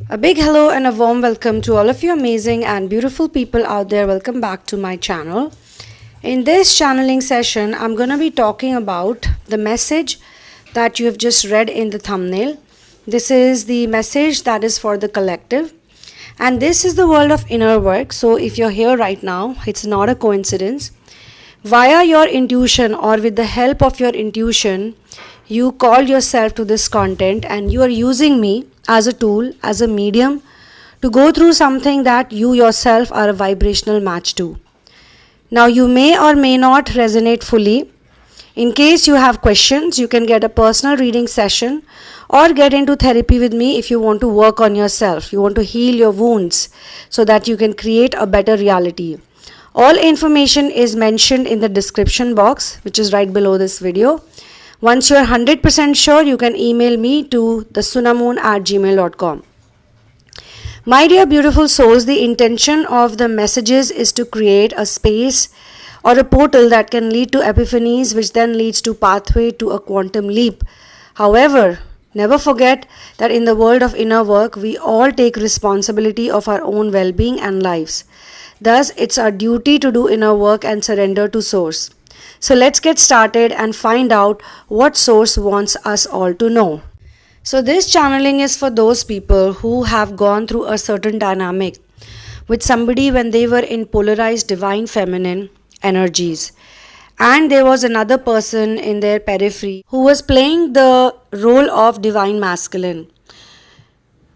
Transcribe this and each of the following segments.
A big hello and a warm welcome to all of you amazing and beautiful people out there. Welcome back to my channel. In this channeling session, I'm going to be talking about the message that you have just read in the thumbnail. This is the message that is for the collective. And this is the world of inner work. So if you're here right now, it's not a coincidence. Via your intuition or with the help of your intuition, you called yourself to this content and you are using me as a tool, as a medium to go through something that you yourself are a vibrational match to. Now you may or may not resonate fully. In case you have questions, you can get a personal reading session or get into therapy with me if you want to work on yourself. You want to heal your wounds so that you can create a better reality. All information is mentioned in the description box, which is right below this video. Once you're 100% sure, you can email me to thesunamoon@gmail.com. My dear beautiful souls, the intention of the messages is to create a space or a portal that can lead to epiphanies, which then leads to pathway to a quantum leap. However, never forget that in the world of inner work, we all take responsibility of our own well-being and lives. Thus, it's our duty to do inner work and surrender to Source. So let's get started and find out what Source wants us all to know. So this channeling is for those people who have gone through a certain dynamic with somebody when they were in polarized divine feminine energies. And there was another person in their periphery who was playing the role of divine masculine.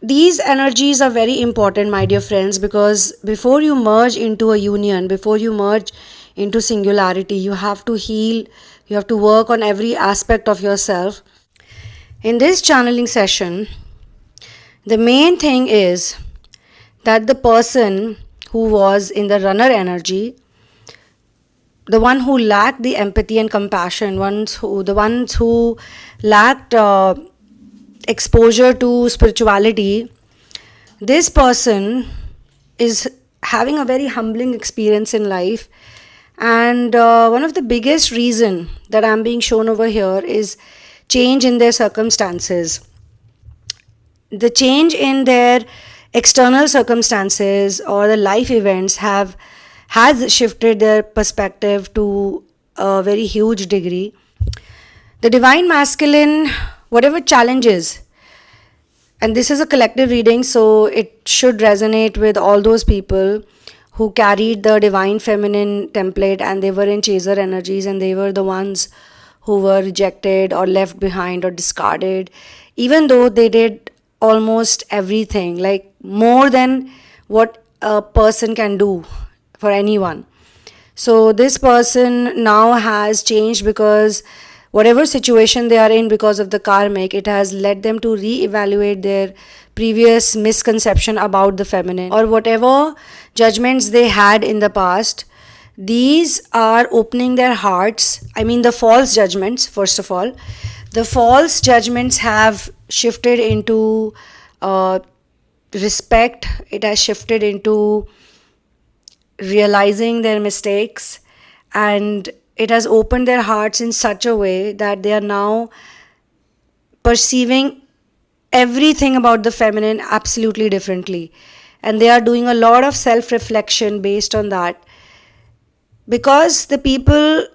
These energies are very important, my dear friends, because before you merge into a union, before you merge into singularity, you have to heal, you have to work on every aspect of yourself. In this channeling session, the main thing is that the person who was in the runner energy, the one who lacked the empathy and compassion, the ones who lacked exposure to spirituality, this person is having a very humbling experience in life. And one of the biggest reason that I'm being shown over here is change in their circumstances. The change in their external circumstances or the life events has shifted their perspective to a very huge degree. The divine masculine, whatever challenges, and this is a collective reading, so it should resonate with all those people who carried the divine feminine template and they were in chaser energies and they were the ones who were rejected or left behind or discarded, even though they did almost everything, like more than what a person can do for anyone. So this person now has changed because whatever situation they are in, because of the karmic, it has led them to re-evaluate their previous misconception about the feminine or whatever judgments they had in the past. These are opening their hearts. I mean the false judgments, first of all. The false judgments have shifted into respect. It has shifted into realizing their mistakes, and it has opened their hearts in such a way that they are now perceiving everything about the feminine absolutely differently. And they are doing a lot of self-reflection based on that. Because the people,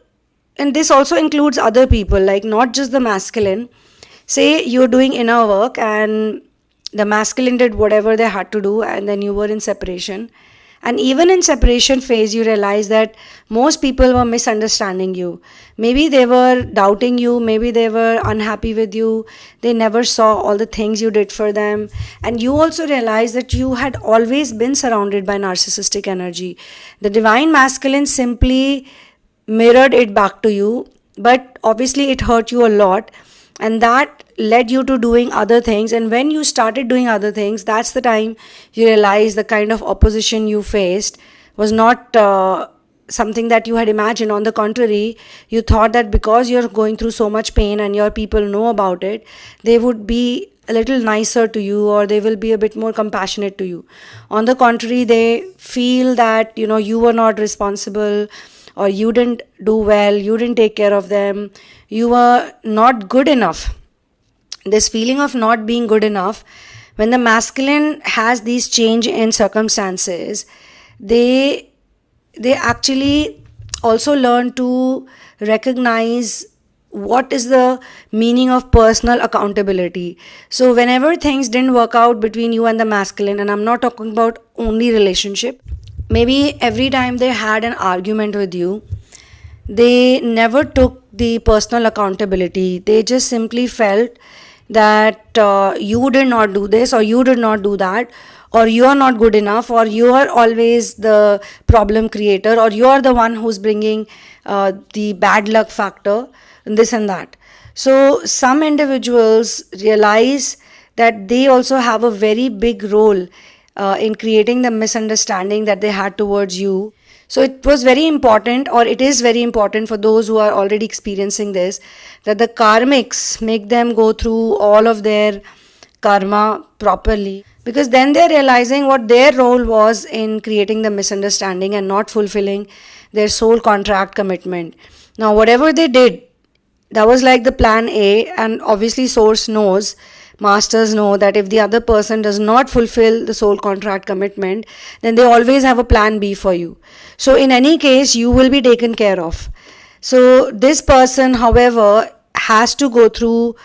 and this also includes other people, like not just the masculine. Say you're doing inner work and the masculine did whatever they had to do and then you were in separation. And even in separation phase, you realize that most people were misunderstanding you. Maybe they were doubting you. Maybe they were unhappy with you. They never saw all the things you did for them. And you also realize that you had always been surrounded by narcissistic energy. The divine masculine simply mirrored it back to you. But obviously it hurt you a lot. And that led you to doing other things. And when you started doing other things, that's the time you realize the kind of opposition you faced was not something that you had imagined. On the contrary, you thought that because you're going through so much pain and your people know about it, they would be a little nicer to you or they will be a bit more compassionate to you. On the contrary, they feel that you were not responsible, or you didn't do well, you didn't take care of them, you were not good enough. This feeling of not being good enough when the masculine has these change in circumstances, they actually also learn to recognize what is the meaning of personal accountability. So whenever things didn't work out between you and the masculine, and I'm not talking about only relationship, maybe every time they had an argument with you, they never took the personal accountability. They just simply felt that you did not do this, or you did not do that, or you are not good enough, or you are always the problem creator, or you are the one who's bringing the bad luck factor, and this and that. So some individuals realize that they also have a very big role in creating the misunderstanding that they had towards you. So it was very important, or it is very important for those who are already experiencing this, that the karmics make them go through all of their karma properly, because then they're realizing what their role was in creating the misunderstanding and not fulfilling their soul contract commitment. Now whatever they did, that was like the plan A, and obviously source knows, masters know, that if the other person does not fulfill the soul contract commitment, then they always have a plan B for you. So in any case, you will be taken care of. So this person, however, has to go through,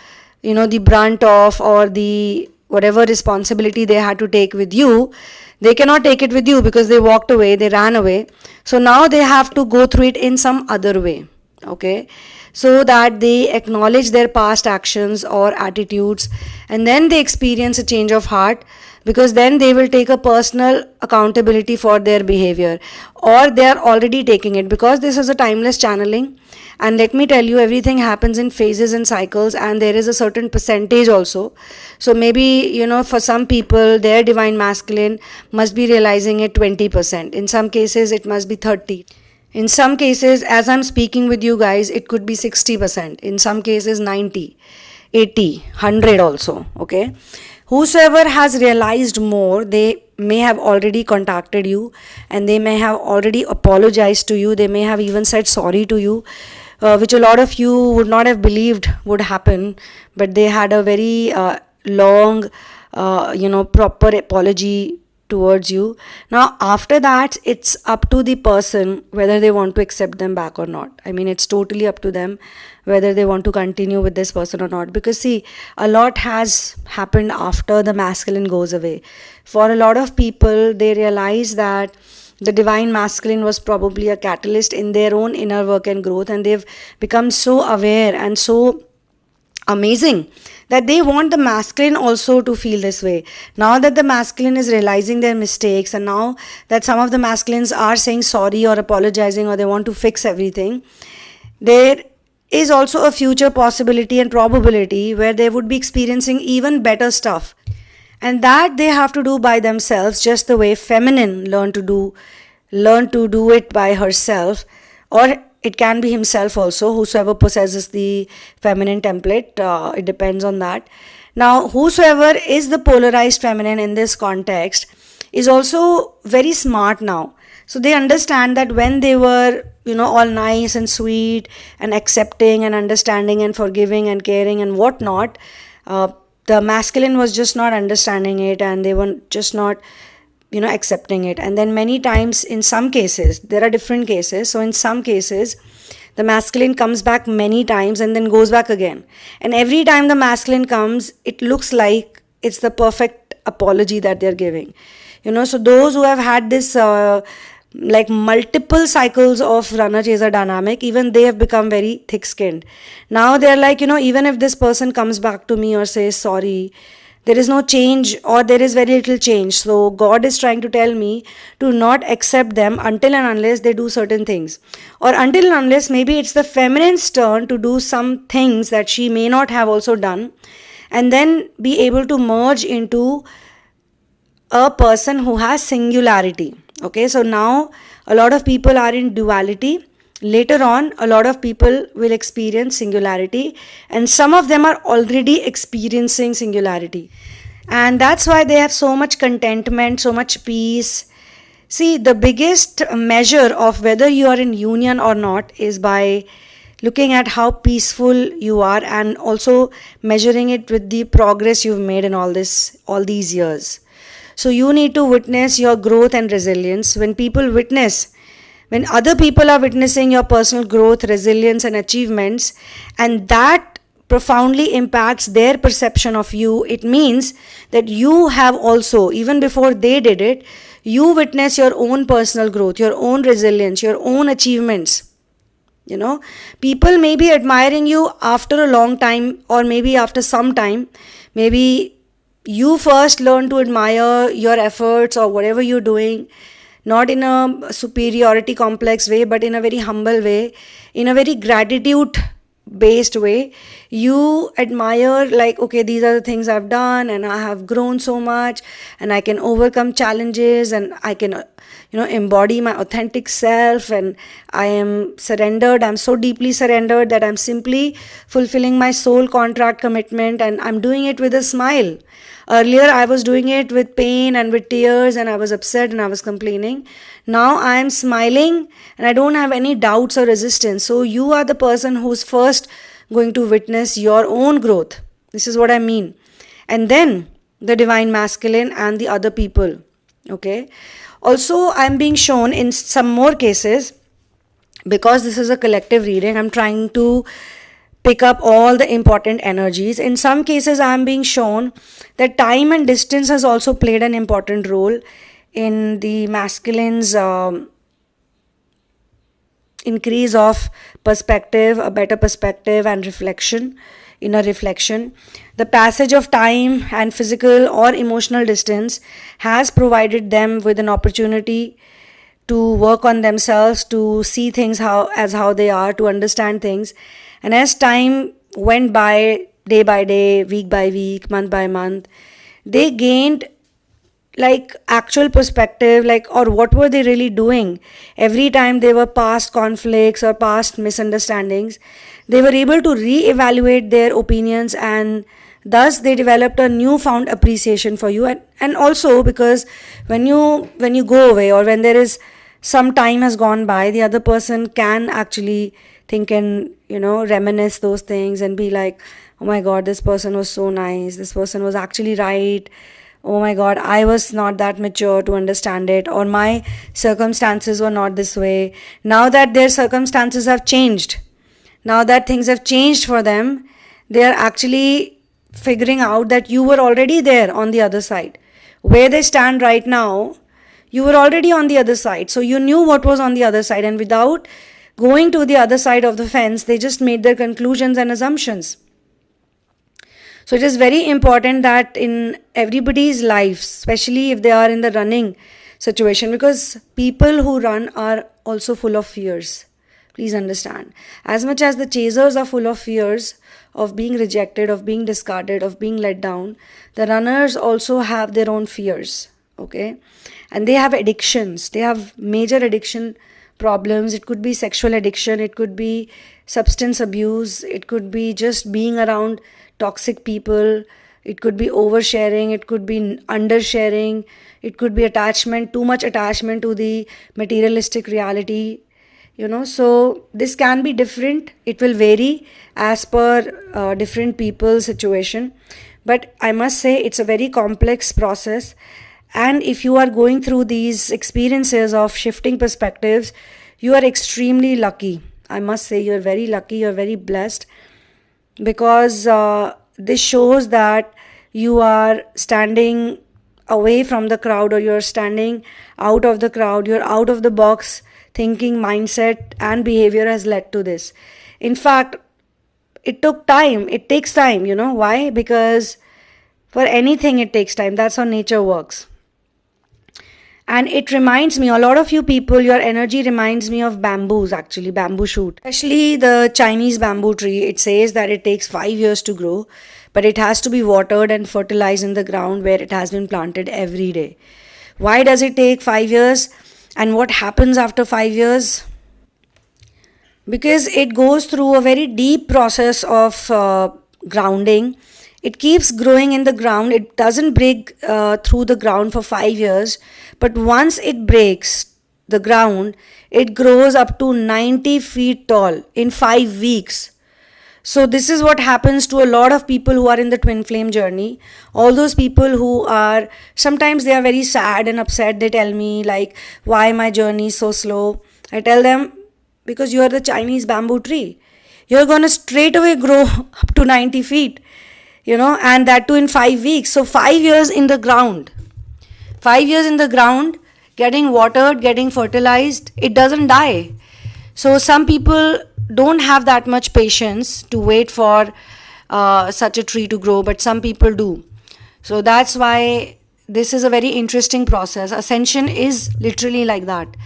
the brunt of, or the whatever responsibility they had to take with you. They cannot take it with you because they walked away, they ran away. So now they have to go through it in some other way. Okay, so that they acknowledge their past actions or attitudes, and then they experience a change of heart, because then they will take a personal accountability for their behavior, or they are already taking it, because this is a timeless channeling. And let me tell you, everything happens in phases and cycles, and there is a certain percentage also. So maybe, for some people, their divine masculine must be realizing it 20%. In some cases, it must be 30%. In some cases, as I'm speaking with you guys, it could be 60%. In some cases, 90, 80, 100 also. Okay. Whosoever has realized more, they may have already contacted you, and they may have already apologized to you. They may have even said sorry to you, which a lot of you would not have believed would happen, but they had a very long, proper apology towards you. Now after that, it's up to the person whether they want to accept them back or not. I mean, it's totally up to them whether they want to continue with this person or not, because see, a lot has happened after the masculine goes away. For a lot of people, they realize that the divine masculine was probably a catalyst in their own inner work and growth, and they've become so aware and so amazing that they want the masculine also to feel this way. Now that the masculine is realizing their mistakes, and now that some of the masculines are saying sorry or apologizing, or they want to fix everything, there is also a future possibility and probability where they would be experiencing even better stuff. And that they have to do by themselves, just the way feminine learn to do it by herself, or it can be himself also, whosoever possesses the feminine template. It depends on that. Now, whosoever is the polarized feminine in this context is also very smart now. So they understand that when they were, all nice and sweet and accepting and understanding and forgiving and caring and whatnot, the masculine was just not understanding it, and they were just not accepting it. And then many times, in some cases, there are different cases. So in some cases, the masculine comes back many times and then goes back again. And every time the masculine comes, it looks like it's the perfect apology that they're giving. So those who have had this like multiple cycles of runner chaser dynamic, even they have become very thick skinned. Now they're like, even if this person comes back to me or says sorry, there is no change, or there is very little change. So God is trying to tell me to not accept them until and unless they do certain things, or until and unless maybe it's the feminine's turn to do some things that she may not have also done, and then be able to merge into a person who has singularity. Okay, so now a lot of people are in duality. Later on, a lot of people will experience singularity, and some of them are already experiencing singularity. And that's why they have so much contentment, so much peace. See, the biggest measure of whether you are in union or not is by looking at how peaceful you are, and also measuring it with the progress you've made in all these years. So you need to witness your growth and resilience. When other people are witnessing your personal growth, resilience and achievements, and that profoundly impacts their perception of you, it means that you have also, even before they did it, you witness your own personal growth, your own resilience, your own achievements. People may be admiring you after a long time, or maybe after some time. Maybe you first learn to admire your efforts or whatever you're doing, not in a superiority complex way, but in a very humble way, in a very gratitude based way. You admire, like, okay, these are the things I've done, and I have grown so much, and I can overcome challenges, and I can embody my authentic self, and I am surrendered. I'm so deeply surrendered that I'm simply fulfilling my soul contract commitment, and I'm doing it with a smile. Earlier I was doing it with pain and with tears, and I was upset and I was complaining. Now I am smiling and I don't have any doubts or resistance. So you are the person who's first going to witness your own growth. This is what I mean. And then the divine masculine and the other people. Okay. Also, I'm being shown in some more cases, because this is a collective reading, I'm trying to pick up all the important energies. In some cases, I'm being shown that time and distance has also played an important role in the masculine's increase of perspective, a better perspective and reflection, inner reflection. The passage of time and physical or emotional distance has provided them with an opportunity to work on themselves, to see things as how they are, to understand things. And as time went by, day by day, week by week, month by month, they gained like actual perspective, or what were they really doing. Every time there were past conflicts or past misunderstandings, they were able to re-evaluate their opinions, and thus they developed a newfound appreciation for you. And also because when you go away, or when there is some time has gone by, the other person can actually think and reminisce those things and be like, oh my god, this person was so nice, this person was actually right, oh my god, I was not that mature to understand it, or my circumstances were not this way. Now that their circumstances have changed, now that things have changed for them, they are actually figuring out that you were already there on the other side. Where they stand right now, you were already on the other side, so you knew what was on the other side, and without going to the other side of the fence, they just made their conclusions and assumptions. So it is very important that in everybody's life, especially if they are in the running situation, because people who run are also full of fears. Please understand. As much as the chasers are full of fears of being rejected, of being discarded, of being let down, the runners also have their own fears. Okay? And they have addictions. They have major addiction problems. It could be sexual addiction, it could be substance abuse, it could be just being around toxic people, it could be oversharing, it could be undersharing, it could be attachment, too much attachment to the materialistic reality. So this can be different. It will vary as per different people's situation, but I must say it's a very complex process. And if you are going through these experiences of shifting perspectives, you are extremely lucky. I must say you're very lucky, you're very blessed, because this shows that you are standing away from the crowd, or you're standing out of the crowd, you're out of the box thinking, mindset and behavior has led to this. In fact, it took time. It takes time. Why? Because for anything it takes time. That's how nature works. And it reminds me, a lot of you people, your energy reminds me of bamboos, actually, bamboo shoot. Especially the Chinese bamboo tree. It says that it takes 5 years to grow, but it has to be watered and fertilized in the ground where it has been planted every day. Why does it take 5 years? And what happens after 5 years? Because it goes through a very deep process of grounding. It keeps growing in the ground. It doesn't break through the ground for 5 years. But once it breaks, the ground, it grows up to 90 feet tall in 5 weeks. So this is what happens to a lot of people who are in the twin flame journey. All those people who are, sometimes they are very sad and upset. They tell me like, why my journey is so slow? I tell them, because you are the Chinese bamboo tree. You're going to straight away grow up to 90 feet, and that too in 5 weeks. So 5 years in the ground. 5 years in the ground, getting watered, getting fertilized, it doesn't die. So some people don't have that much patience to wait for such a tree to grow, but some people do. So that's why this is a very interesting process. Ascension is literally like that.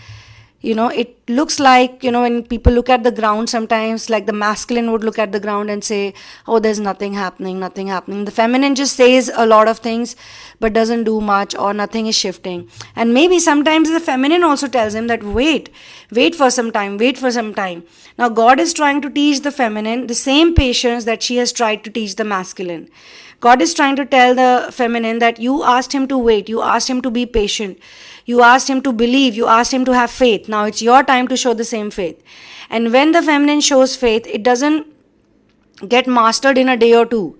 It looks like, when people look at the ground, sometimes like the masculine would look at the ground and say, oh, there's nothing happening. The feminine just says a lot of things but doesn't do much, or nothing is shifting. And maybe sometimes the feminine also tells him that wait for some time. Now God is trying to teach the feminine the same patience that she has tried to teach the masculine. God is trying to tell the feminine that you asked him to wait, you asked him to be patient, you asked him to believe, you asked him to have faith. Now it's your time to show the same faith. And when the feminine shows faith, it doesn't get mastered in a day or two.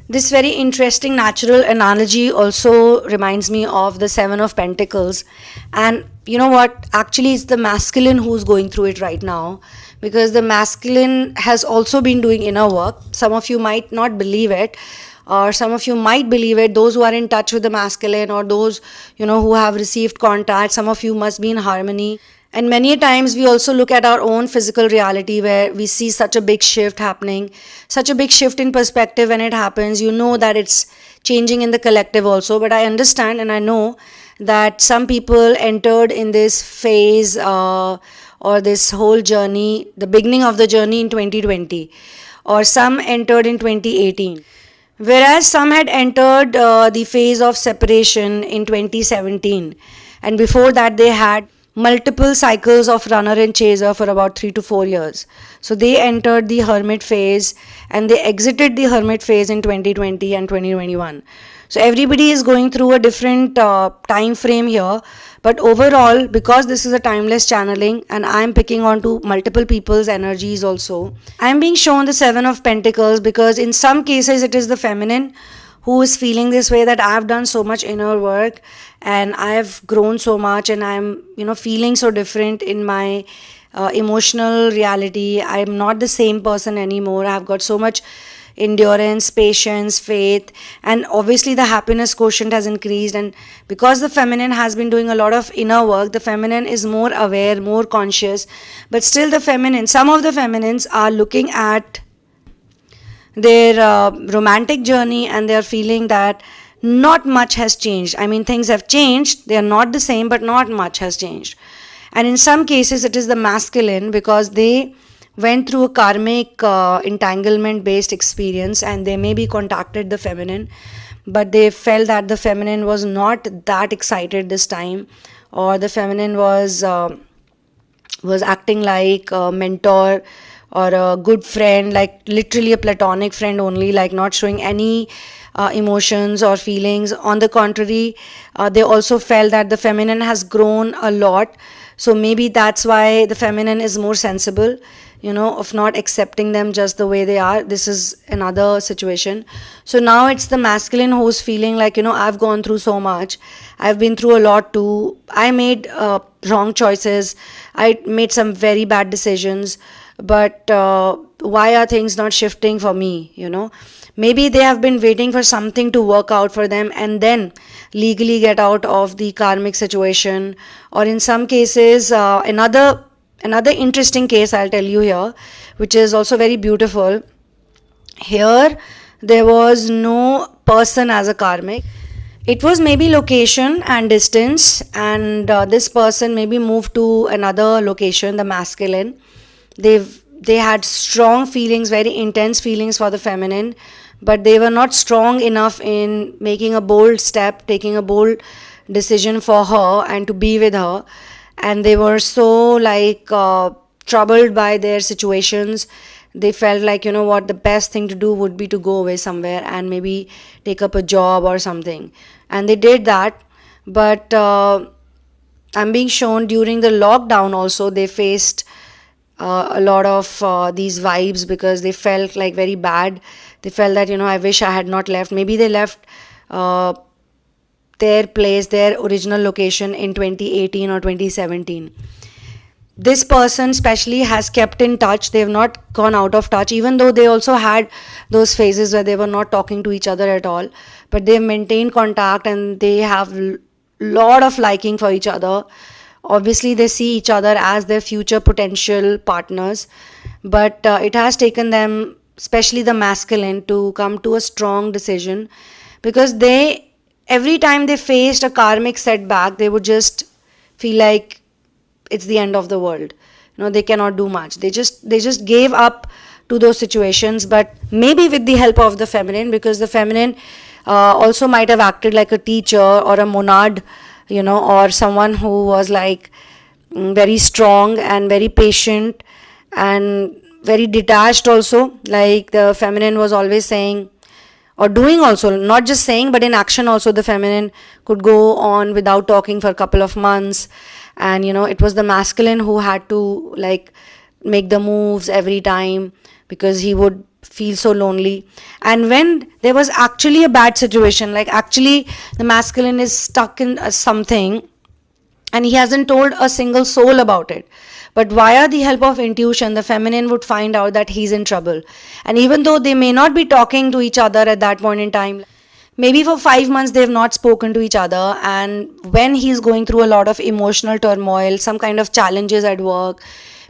This very interesting natural analogy also reminds me of the Seven of Pentacles. And you know what? Actually, it's the masculine who's going through it right now, because the masculine has also been doing inner work. Some of you might not believe it, or some of you might believe it. Those who are in touch with the masculine, or those who have received contact, some of you must be in harmony. And many times we also look at our own physical reality where we see such a big shift happening, such a big shift in perspective. When it happens, you know that it's changing in the collective also. But I understand and I know that some people entered in this phase or this whole journey, the beginning of the journey in 2020, or some entered in 2018. Whereas some had entered the phase of separation in 2017, and before that they had multiple cycles of runner and chaser for about 3 to 4 years. So they entered the hermit phase and they exited the hermit phase in 2020 and 2021. So everybody is going through a different time frame here. But overall, because this is a timeless channeling and I'm picking on to multiple people's energies also, I'm being shown the Seven of Pentacles because in some cases it is the feminine who is feeling this way, that I've done so much inner work and I've grown so much and I'm feeling so different in my emotional reality. I'm not the same person anymore. I've got so much endurance, patience, faith, and obviously the happiness quotient has increased. And because the feminine has been doing a lot of inner work, the feminine is more aware, more conscious. But still some of the feminines are looking at their romantic journey and they're feeling that not much has changed. I mean, things have changed, they are not the same, but not much has changed. And in some cases it is the masculine, because they went through a karmic entanglement based experience and they maybe contacted the feminine, but they felt that the feminine was not that excited this time, or the feminine was acting like a mentor or a good friend, like literally a platonic friend only, like not showing any emotions or feelings. On the contrary, they also felt that the feminine has grown a lot. So maybe that's why the feminine is more sensible, of not accepting them just the way they are. This is another situation. So now it's the masculine who's feeling like, I've gone through so much. I've been through a lot too. I made wrong choices. I made some very bad decisions. But why are things not shifting for me, Maybe they have been waiting for something to work out for them and then legally get out of the karmic situation. Or in some cases, another interesting case I'll tell you here, which is also very beautiful. Here, there was no person as a karmic. It was maybe location and distance, and this person maybe moved to another location, the masculine. They had strong feelings, very intense feelings for the feminine, but they were not strong enough in making a bold step, taking a bold decision for her and to be with her. And they were so troubled by their situations. They felt like, the best thing to do would be to go away somewhere and maybe take up a job or something. And they did that. But I'm being shown during the lockdown also they faced a lot of these vibes, because they felt like very bad. They felt that, I wish I had not left. Maybe they left uh, their place, their original location in 2018 or 2017. This person especially has kept in touch. They have not gone out of touch, even though they also had those phases where they were not talking to each other at all, but they have maintained contact and they have lot of liking for each other. Obviously they see each other as their future potential partners, but it has taken them, especially the masculine, to come to a strong decision, because they, every time they faced a karmic setback, they would just feel like it's the end of the world. They cannot do much. They just gave up to those situations. But maybe with the help of the feminine, because the feminine also might have acted like a teacher or a monad, or someone who was like very strong and very patient and very detached also. Like the feminine was always saying or doing also, not just saying but in action also. The feminine could go on without talking for a couple of months, and it was the masculine who had to like make the moves every time, because he would feel so lonely. And when there was actually a bad situation, like actually the masculine is stuck in something and he hasn't told a single soul about it, but via the help of intuition, the feminine would find out that he's in trouble. And even though they may not be talking to each other at that point in time, maybe for 5 months they've not spoken to each other, and when he's going through a lot of emotional turmoil, some kind of challenges at work,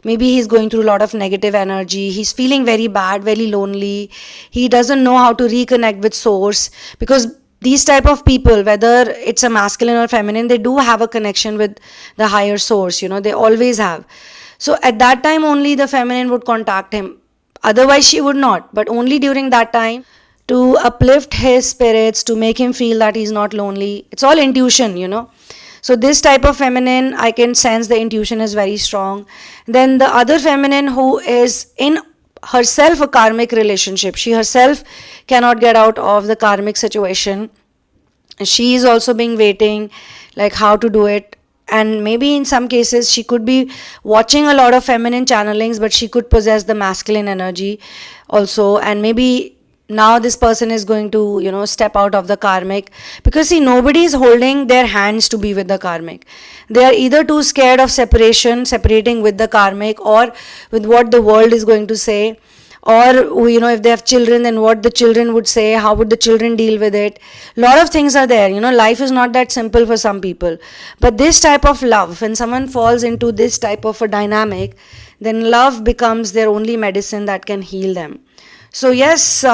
maybe he's going through a lot of negative energy, he's feeling very bad, very lonely, he doesn't know how to reconnect with source, because these type of people, whether it's a masculine or feminine, they do have a connection with the higher source, they always have. So at that time only the feminine would contact him, otherwise she would not, but only during that time, to uplift his spirits, to make him feel that he's not lonely. It's all intuition. So this type of feminine, I can sense the intuition is very strong. Then the other feminine who is in herself a karmic relationship, she herself cannot get out of the karmic situation. She is also being waiting, like how to do it. And maybe in some cases she could be watching a lot of feminine channelings, but she could possess the masculine energy also. And maybe now this person is going to step out of the karmic, because see, nobody is holding their hands to be with the karmic. They are either too scared of separating with the karmic, or with what the world is going to say, or if they have children, then what the children would say, how would the children deal with it. A lot of things are there. Life is not that simple for some people. But this type of love, when someone falls into this type of a dynamic, then love becomes their only medicine that can heal them. So yes,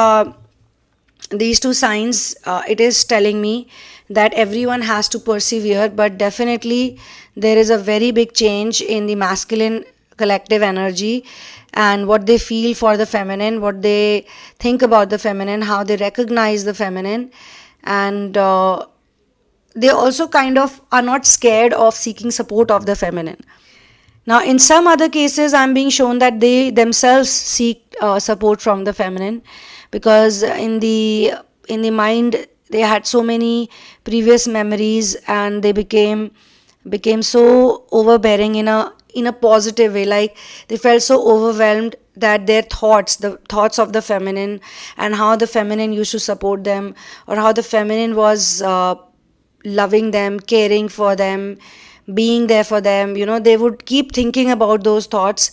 these two signs, it is telling me that everyone has to persevere, but definitely there is a very big change in the masculine collective energy, and what they feel for the feminine, what they think about the feminine, how they recognize the feminine. And they also kind of are not scared of seeking support of the feminine. Now in some other cases, I'm being shown that they themselves seek support from the feminine, because in the mind they had so many previous memories, and they became so overbearing in a positive way. Like they felt so overwhelmed that their the thoughts of the feminine, and how the feminine used to support them, or how the feminine was loving them, caring for them, being there for them, they would keep thinking about those thoughts,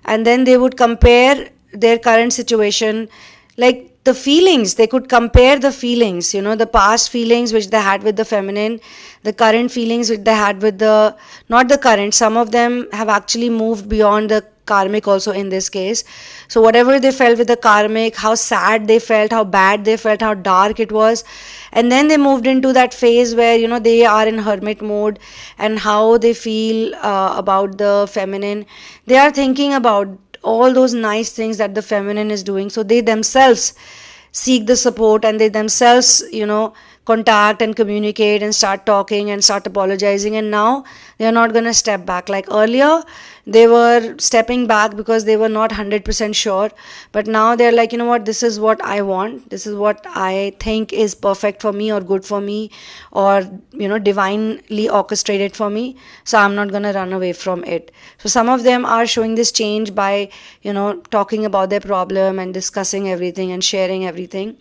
and then they would compare their current situation, like the feelings, they could compare the feelings, the past feelings which they had with the feminine, the current feelings which they had with not the current, some of them have actually moved beyond the karmic also in this case. So whatever they felt with the karmic, how sad they felt, how bad they felt, how dark it was, and then they moved into that phase where they are in hermit mode, and how they feel about the feminine. They are thinking about all those nice things that the feminine is doing, so they themselves seek the support, and they themselves contact and communicate and start talking and start apologizing, and now they are not going to step back. Like earlier they were stepping back because they were not 100% sure, but now they're like, you know what, this is what I want, this is what I think is perfect for me or good for me, or divinely orchestrated for me, so I'm not going to run away from it. So some of them are showing this change by talking about their problem and discussing everything and sharing everything.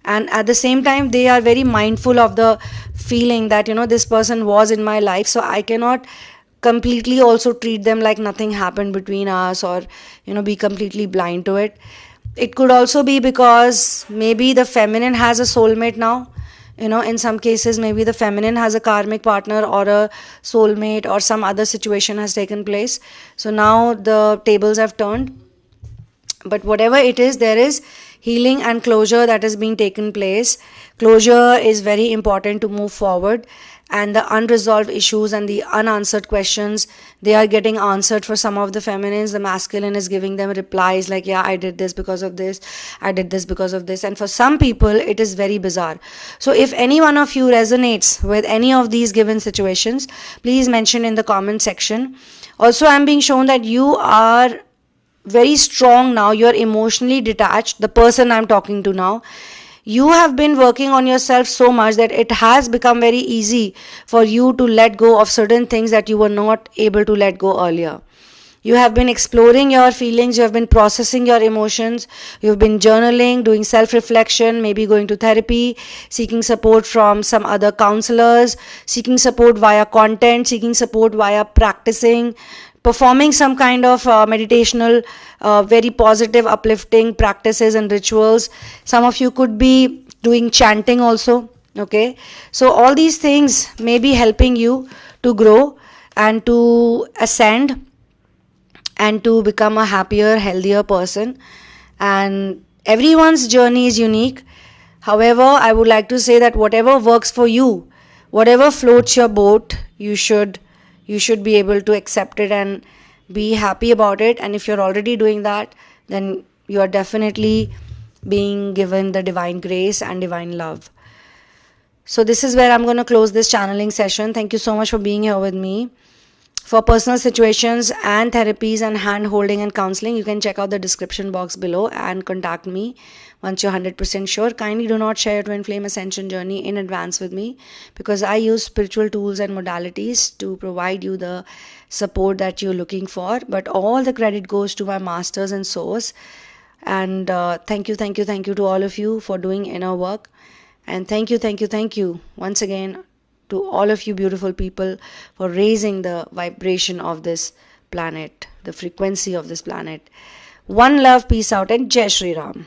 And at the same time they are very mindful of the feeling that this person was in my life, so I cannot completely also treat them like nothing happened between us, or be completely blind to it. It could also be because maybe the feminine has a soulmate now. In some cases maybe the feminine has a karmic partner or a soulmate, or some other situation has taken place, so now the tables have turned. But whatever it is, there is healing and closure that is being taken place. Closure is very important to move forward, and the unresolved issues and the unanswered questions, they are getting answered for some of the feminines. The masculine is giving them replies like, yeah, I did this because of this, I did this because of this. And for some people it is very bizarre. So if any one of you resonates with any of these given situations, please mention in the comment section. Also, I'm being shown that you are very strong now, you're emotionally detached. The person I'm talking to now, you have been working on yourself so much that it has become very easy for you to let go of certain things that you were not able to let go earlier. You have been exploring your feelings, you have been processing your emotions, you've been journaling, doing self-reflection, maybe going to therapy, seeking support from some other counselors, seeking support via content, seeking support via practicing, performing some kind of meditational, very positive, uplifting practices and rituals. Some of you could be doing chanting also. Okay, so all these things may be helping you to grow and to ascend and to become a happier, healthier person. And everyone's journey is unique. However, I would like to say that whatever works for you, whatever floats your boat, you should be able to accept it and be happy about it. And if you're already doing that, then you are definitely being given the divine grace and divine love. So this is where I'm going to close this channeling session. Thank you so much for being here with me. For personal situations and therapies and hand holding and counseling, you can check out the description box below and contact me once you're 100% sure. Kindly do not share your twin flame ascension journey in advance with me, because I use spiritual tools and modalities to provide you the support that you're looking for. But all the credit goes to my masters and source. And thank you to all of you for doing inner work. And thank you once again to all of you beautiful people for raising the vibration of this planet, the frequency of this planet. One love, peace out, and Jai Shri Ram.